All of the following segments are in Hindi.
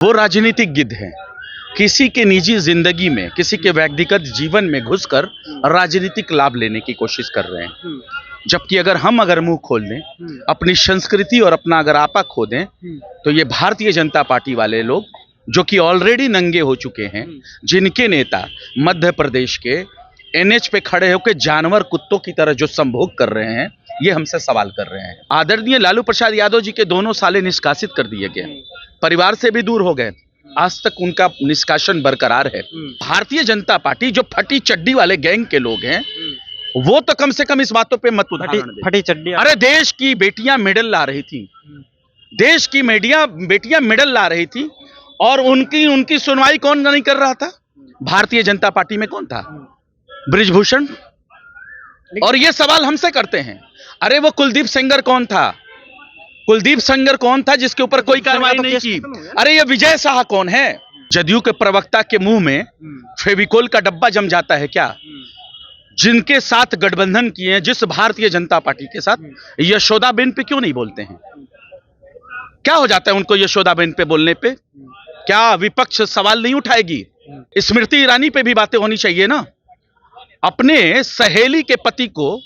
वो राजनीतिक गिद्ध हैं। किसी के निजी जिंदगी में, किसी के व्यक्तिगत जीवन में घुसकर राजनीतिक लाभ लेने की कोशिश कर रहे हैं। जबकि अगर मुंह खोल दें, अपनी संस्कृति और अपना अगर आपा खो दें, तो ये भारतीय जनता पार्टी वाले लोग जो कि ऑलरेडी नंगे हो चुके हैं, जिनके नेता मध्य प्रदेश के एनएच पे खड़े होकर जानवर कुत्तों की तरह जो संभोग कर रहे हैं, ये हमसे सवाल कर रहे हैं। आदरणीय लालू प्रसाद यादव जी के दोनों साले निष्कासित कर दिए गए, परिवार से भी दूर हो गए, आज तक उनका निष्कासन बरकरार है। भारतीय जनता पार्टी जो फटी चड्डी वाले गैंग के लोग हैं, वो तो कम से कम इस बातों पे मत उदाहरण दें। फटी चड्डी। अरे देश की बेटियां मेडल ला रही थी, देश की बेटियां मेडल ला रही थी, और उनकी सुनवाई कौन नहीं कर रहा था? भारतीय जनता पार्टी में कौन था? ब्रिजभूषण। और ये सवाल हमसे करते हैं, अरे वो कुलदीप सेंगर कौन था? कुलदीप सेंगर कौन था जिसके ऊपर कोई कार्रवाई नहीं की? अरे ये विजय शाह कौन है? जदयू के प्रवक्ता के मुंह में फेविकोल का डब्बा जम जाता है क्या? जिनके साथ गठबंधन किए हैं, जिस भारतीय जनता पार्टी के साथ, यशोदाबेन पे क्यों नहीं बोलते हैं? क्या हो जाता है उनको यशोदाबेन पे बोलने पे? क्या विपक्ष सवाल नहीं उठाएगी? स्मृति ईरानी पे भी बातें होनी चाहिए ना। अपने सहेली के पति को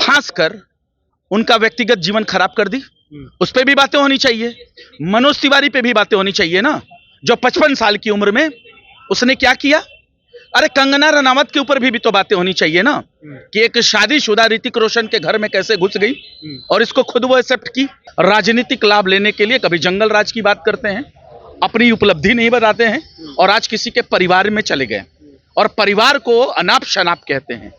फांस कर उनका व्यक्तिगत जीवन खराब कर दी, उस पे भी बातें होनी चाहिए। मनोज तिवारी पे भी बातें होनी चाहिए ना, जो 55 साल की उम्र में उसने क्या किया। अरे कंगना रनावत के ऊपर भी तो बातें होनी चाहिए ना, कि एक शादीशुदा ऋतिक रोशन के घर में कैसे घुस गई और इसको खुद वो एक्सेप्ट की। राजनीतिक लाभ लेने के लिए कभी जंगल राज की बात करते हैं, अपनी उपलब्धि नहीं बताते हैं, और आज किसी के परिवार में चले गए और परिवार को अनाप शनाप कहते हैं।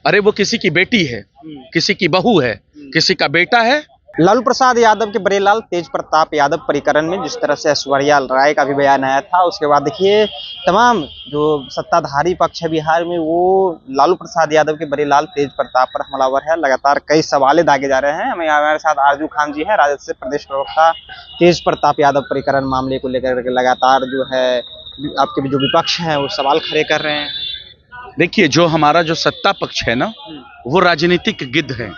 अरे वो किसी की बेटी है, किसी की बहू है, किसी का बेटा है। लालू प्रसाद यादव के बड़े लाल तेज प्रताप यादव प्रकरण में जिस तरह से ऐश्वर्या राय का भी बयान आया था, उसके बाद देखिए तमाम जो सत्ताधारी पक्ष है बिहार में, वो लालू प्रसाद यादव के बड़े लाल तेज प्रताप पर हमलावर है। लगातार कई सवाल दागे जा रहे हैं। हमारे साथ आरजू खान जी है, राजद से प्रदेश प्रवक्ता। तेज प्रताप यादव प्रकरण मामले को लेकर लगातार जो है आपके जो विपक्ष है वो सवाल खड़े कर रहे हैं। देखिए, जो हमारा जो सत्ता पक्ष है ना, वो राजनीतिक गिद्ध है।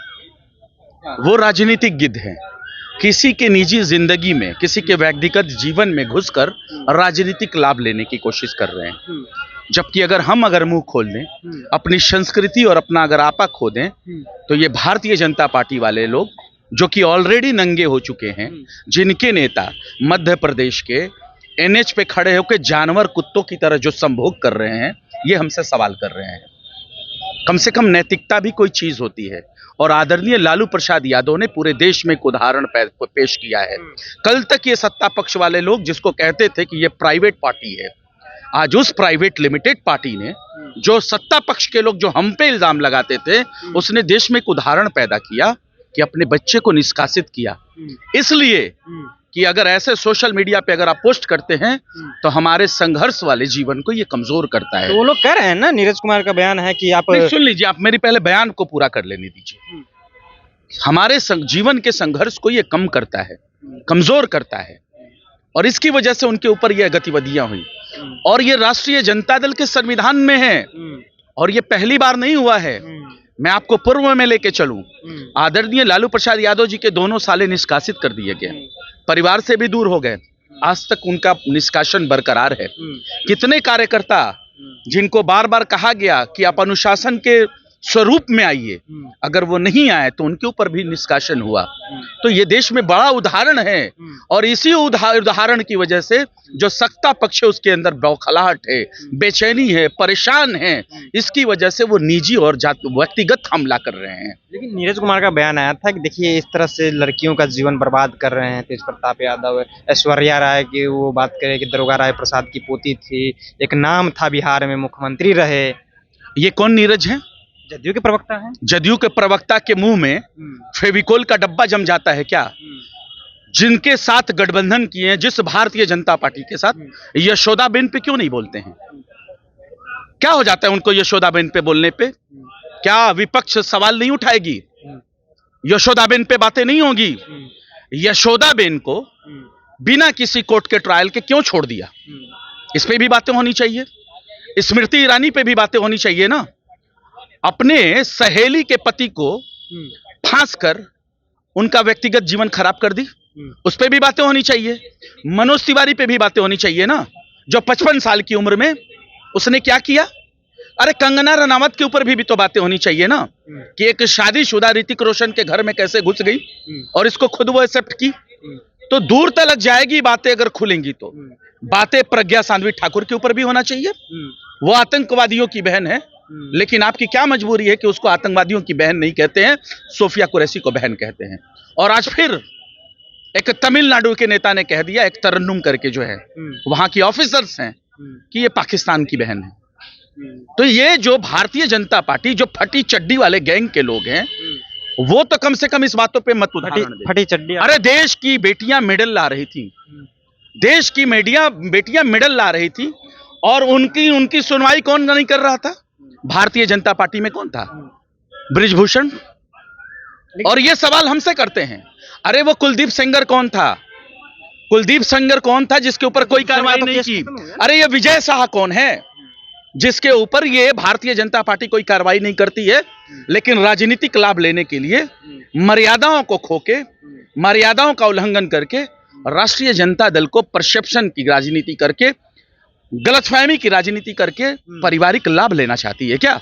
वो राजनीतिक गिद्ध है। किसी के निजी जिंदगी में, किसी के व्यक्तिगत जीवन में घुसकर राजनीतिक लाभ लेने की कोशिश कर रहे हैं। जबकि अगर मुंह खोल दें, अपनी संस्कृति और अपना अगर आपा खो दें, तो ये भारतीय जनता पार्टी वाले लोग जो कि ऑलरेडी नंगे हो चुके हैं, जिनके नेता मध्य प्रदेश के एनएच पे खड़े होकर जानवर कुत्तों की तरह जो संभोग कर रहे हैं, ये हमसे सवाल कर रहे हैं। कम से कम नैतिकता भी कोई चीज होती है, और आदरणीय लालू प्रसाद यादव ने पूरे देश में एक उदाहरण पेश किया है। कल तक ये सत्ता पक्ष वाले लोग जिसको कहते थे कि ये प्राइवेट पार्टी है, आज उस प्राइवेट लिमिटेड पार्टी ने, जो सत्ता पक्ष के लोग जो हम पे इल्जाम लगाते थे, उसने देश में एक उदाहरण पैदा किया कि अपने बच्चे को निष्कासित किया। इसलिए कि अगर ऐसे सोशल मीडिया पे अगर आप पोस्ट करते हैं, तो हमारे संघर्ष वाले जीवन को ये कमजोर करता है। तो वो लोग कह रहे हैं ना, नीरज कुमार का बयान है कि आप सुन लीजिए, आप मेरी पहले बयान को पूरा कर लेने दीजिए। हमारे जीवन के संघर्ष को ये कम करता है, कमजोर करता है, और इसकी वजह से उनके ऊपर ये गतिविधियां हुई। और ये राष्ट्रीय जनता दल के संविधान में है, और ये पहली बार नहीं हुआ है। मैं आपको पूर्व में लेके चलूं, आदरणीय लालू प्रसाद यादव जी के दोनों साले निष्कासित कर दिए गए, परिवार से भी दूर हो गए, आज तक उनका निष्कासन बरकरार है। कितने कार्यकर्ता जिनको बार बार कहा गया कि आप अनुशासन के स्वरूप में आइए, अगर वो नहीं आए तो उनके ऊपर भी निष्कासन हुआ। तो ये देश में बड़ा उदाहरण है, और इसी उदाहरण की वजह से जो सत्ता पक्ष है उसके अंदर बौखलाहट है, बेचैनी है, परेशान है। इसकी वजह से वो निजी और व्यक्तिगत हमला कर रहे हैं। लेकिन नीरज कुमार का बयान आया था कि देखिए इस तरह से लड़कियों का जीवन बर्बाद कर रहे हैं तेज प्रताप यादव। ऐश्वर्या राय की वो बात करें कि दरोगा राय प्रसाद की पोती थी, एक नाम था बिहार में, मुख्यमंत्री रहे। ये कौन नीरज है? जदयू के प्रवक्ता हैं। जदयू के प्रवक्ता के मुंह में फेविकोल का डब्बा जम जाता है क्या? जिनके साथ गठबंधन किए हैं, जिस भारतीय जनता पार्टी के साथ, यशोदाबेन पे क्यों नहीं बोलते हैं? क्या हो जाता है उनको यशोदाबेन पे बोलने पे? क्या विपक्ष सवाल नहीं उठाएगी? यशोदाबेन पे बातें नहीं होगी? यशोदाबेन को बिना किसी कोर्ट के ट्रायल के क्यों छोड़ दिया? इस पे भी बातें होनी चाहिए। स्मृति ईरानी पे भी बातें होनी चाहिए ना। अपने सहेली के पति को फांस कर उनका व्यक्तिगत जीवन खराब कर दी, उस पे भी बातें होनी चाहिए। मनोज तिवारी पे भी बातें होनी चाहिए ना, जो 55 साल की उम्र में उसने क्या किया। अरे कंगना रनावत के ऊपर भी तो बातें होनी चाहिए ना, कि एक शादीशुदा ऋतिक रोशन के घर में कैसे घुस गई और इसको खुद वो एक्सेप्ट की। तो दूर तक जाएगी बातें अगर खुलेंगी तो। बातें प्रज्ञा सांध्वी ठाकुर के ऊपर भी होना चाहिए। वो आतंकवादियों की बहन है, लेकिन आपकी क्या मजबूरी है कि उसको आतंकवादियों की बहन नहीं कहते हैं, सोफिया कुरैशी को बहन कहते हैं। और आज फिर एक तमिलनाडु के नेता ने कह दिया, एक तरन्नुम करके जो है वहां की ऑफिसर्स हैं, कि ये पाकिस्तान की बहन है। तो ये जो भारतीय जनता पार्टी, जो फटी चड्डी वाले गैंग के लोग हैं, वो तो कम से कम इस बातों पे मत उदाहरण दें। फटी चड्डी। अरे देश की बेटियां मेडल ला रही थी, देश की बेटियां मेडल ला रही थी, और उनकी सुनवाई कौन नहीं कर रहा था? भारतीय जनता पार्टी में कौन था? ब्रिजभूषण। और ये सवाल हमसे करते हैं, अरे वो कुलदीप सेंगर कौन था? कुलदीप सेंगर कौन था जिसके ऊपर कोई कार्रवाई नहीं की? अरे ये विजय शाह कौन है जिसके ऊपर ये भारतीय जनता पार्टी कोई कार्रवाई नहीं करती है, लेकिन राजनीतिक लाभ लेने के लिए मर्यादाओं को खोके, मर्यादाओं का उल्लंघन करके, राष्ट्रीय जनता दल को परसेप्शन की राजनीति करके, गलतफहमी की राजनीति करके पारिवारिक लाभ लेना चाहती है क्या?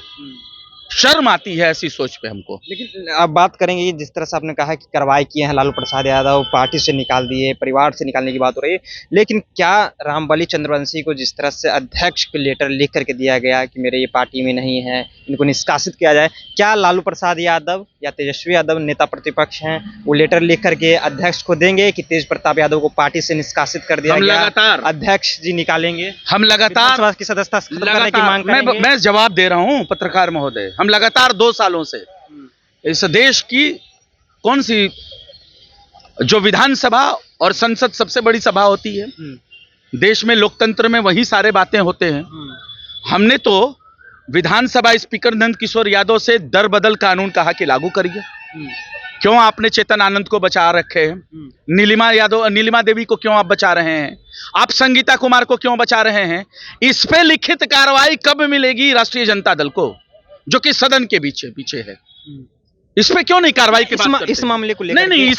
शर्म आती है ऐसी सोच पे हमको। लेकिन अब बात करेंगे, जिस तरह से आपने कहा कि कार्रवाई किए हैं लालू प्रसाद यादव, पार्टी से निकाल दिए, परिवार से निकालने की बात हो रही है, लेकिन क्या रामबली चंद्रवंशी को जिस तरह से अध्यक्ष को लेटर लिख करके दिया गया कि मेरे ये पार्टी में नहीं है, इनको निष्कासित किया जाए, क्या लालू प्रसाद यादव या तेजस्वी यादव नेता प्रतिपक्ष हैं, वो लेटर लिख करके अध्यक्ष को देंगे कि तेज प्रताप यादव को पार्टी से निष्कासित कर दिया गया, लगातार अध्यक्ष जी निकालेंगे, हम लगातार की सदस्यता खत्म करने की मांग करेंगे? मैं जवाब दे रहा हूं पत्रकार महोदय, हम लगातार 2 सालों से इस देश की कौन सी जो विधानसभा और संसद सबसे बड़ी सभा होती है देश में, लोकतंत्र में वही सारे बातें होते हैं। हमने तो विधानसभा स्पीकर नंद किशोर यादव से दर बदल कानून कहा कि लागू करिए। क्यों आपने चेतन आनंद को बचा रखे हैं? नीलिमा देवी को क्यों आप बचा रहे हैं? आप संगीता कुमार को क्यों बचा रहे हैं? इस पे लिखित कार्रवाई कब मिलेगी राष्ट्रीय जनता दल को, जो कि सदन के पीछे है? इस पे क्यों नहीं कार्रवाई की बात करते? इस मामले को लेकर नहीं,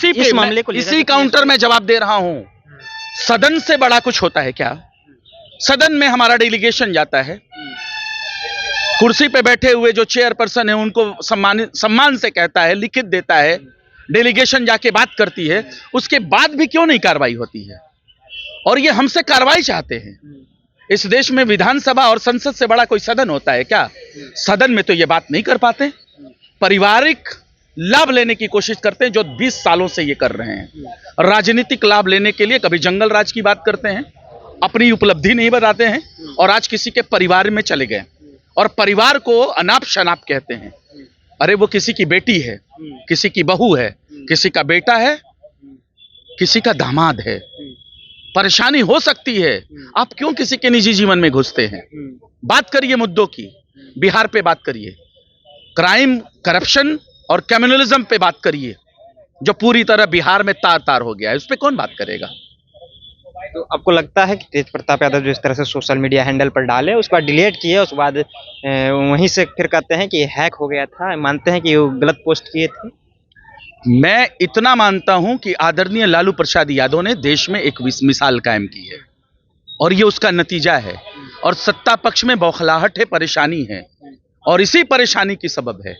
इसी काउंटर में जवाब दे रहा हूं। सदन से बड़ा कुछ होता है क्या? सदन में हमारा डेलीगेशन जाता है, कुर्सी पे बैठे हुए जो चेयरपर्सन है उनको सम्मान से कहता है, लिखित देता है, डेलीगेशन जाके बात करती है, उसके बाद भी क्यों नहीं कार्रवाई होती है? और ये हमसे कार्रवाई चाहते हैं। इस देश में विधानसभा और संसद से बड़ा कोई सदन होता है क्या? सदन में तो ये बात नहीं कर पाते, पारिवारिक लाभ लेने की कोशिश करते हैं, जो 20 सालों से ये कर रहे हैं। राजनीतिक लाभ लेने के लिए कभी जंगल राज की बात करते हैं, अपनी उपलब्धि नहीं बताते हैं, और आज किसी के परिवार में चले गए और परिवार को अनाप शनाप कहते हैं। अरे वो किसी की बेटी है, किसी की बहू है, किसी का बेटा है, किसी का दामाद है, परेशानी हो सकती है। आप क्यों किसी के निजी जीवन में घुसते हैं? बात करिए मुद्दों की, बिहार पे बात करिए, क्राइम, करप्शन और कम्युनलिज्म पे बात करिए, जो पूरी तरह बिहार में तार तार हो गया है। उस पे कौन बात करेगा? तो आपको लगता है कि तेज प्रताप यादव जो इस तरह से सोशल मीडिया हैंडल पर डाले, उसके बाद डिलीट किए, उसके बाद वहीं से फिर कहते हैं कि हैक हो गया था, मानते हैं कि वो गलत पोस्ट किए थे? मैं इतना मानता हूं कि आदरणीय लालू प्रसाद यादव ने देश में एक मिसाल कायम की है, और ये उसका नतीजा है। और सत्ता पक्ष में बौखलाहट है, परेशानी है, और इसी परेशानी की सबब है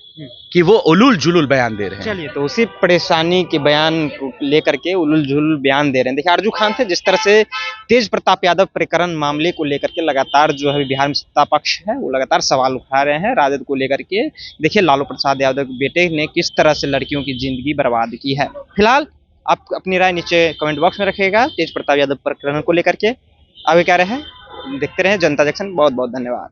कि वो उलूल जुलूल बयान दे रहे हैं। चलिए, तो उसी परेशानी के बयान को लेकर के उलूल जुलूल बयान दे रहे हैं। देखिए, आरजू खान थे, जिस तरह से तेज प्रताप यादव प्रकरण मामले को लेकर के लगातार जो है बिहार में सत्ता पक्ष है वो लगातार सवाल उठा रहे हैं राजद को लेकर के। देखिए लालू प्रसाद यादव के बेटे ने किस तरह से लड़कियों की जिंदगी बर्बाद की है। फिलहाल आप अपनी राय नीचे कमेंट बॉक्स में रखिएगा तेज प्रताप यादव प्रकरण को लेकर के। आगे क्या रहे देखते रहे जनता जंक्शन। बहुत बहुत धन्यवाद।